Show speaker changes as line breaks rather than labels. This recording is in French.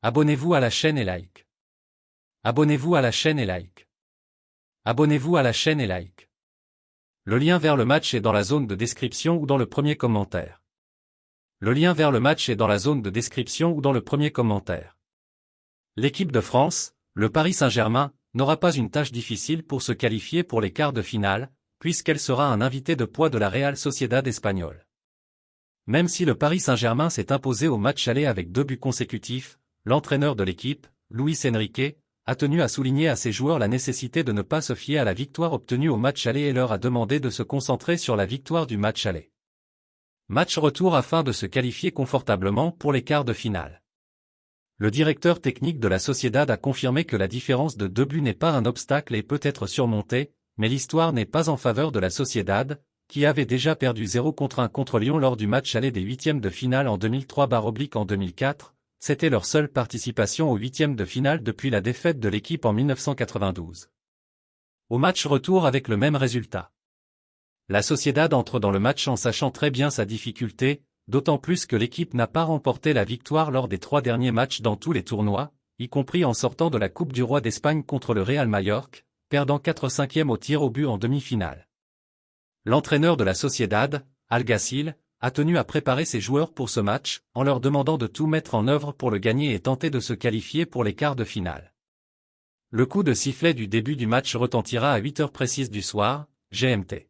Abonnez-vous à la chaîne et like. Abonnez-vous à la chaîne et like. Abonnez-vous à la chaîne et like. Le lien vers le match est dans la zone de description ou dans le premier commentaire. Le lien vers le match est dans la zone de description ou dans le premier commentaire. L'équipe de France, le Paris Saint-Germain, n'aura pas une tâche difficile pour se qualifier pour les quarts de finale, puisqu'elle sera un invité de poids de la Real Sociedad espagnole. Même si le Paris Saint-Germain s'est imposé au match aller avec 2 buts consécutifs, l'entraîneur de l'équipe, Luis Enrique, a tenu à souligner à ses joueurs la nécessité de ne pas se fier à la victoire obtenue au match aller et leur a demandé de se concentrer sur la victoire du match aller. Match retour afin de se qualifier confortablement pour les quarts de finale. Le directeur technique de la Sociedad a confirmé que la différence de 2 buts n'est pas un obstacle et peut être surmontée, mais l'histoire n'est pas en faveur de la Sociedad, qui avait déjà perdu 0-1 contre Lyon lors du match aller des huitièmes de finale en 2003/en 2004, c'était leur seule participation aux huitièmes de finale depuis la défaite de l'équipe en 1992. Au match retour avec le même résultat. La Sociedad entre dans le match en sachant très bien sa difficulté, d'autant plus que l'équipe n'a pas remporté la victoire lors des 3 derniers matchs dans tous les tournois, y compris en sortant de la Coupe du Roi d'Espagne contre le Real Majorque, perdant 4/5 au tir au but en demi-finale. L'entraîneur de la Sociedad, Alguacil, a tenu à préparer ses joueurs pour ce match, en leur demandant de tout mettre en œuvre pour le gagner et tenter de se qualifier pour les quarts de finale. Le coup de sifflet du début du match retentira à 8h précises du soir, GMT.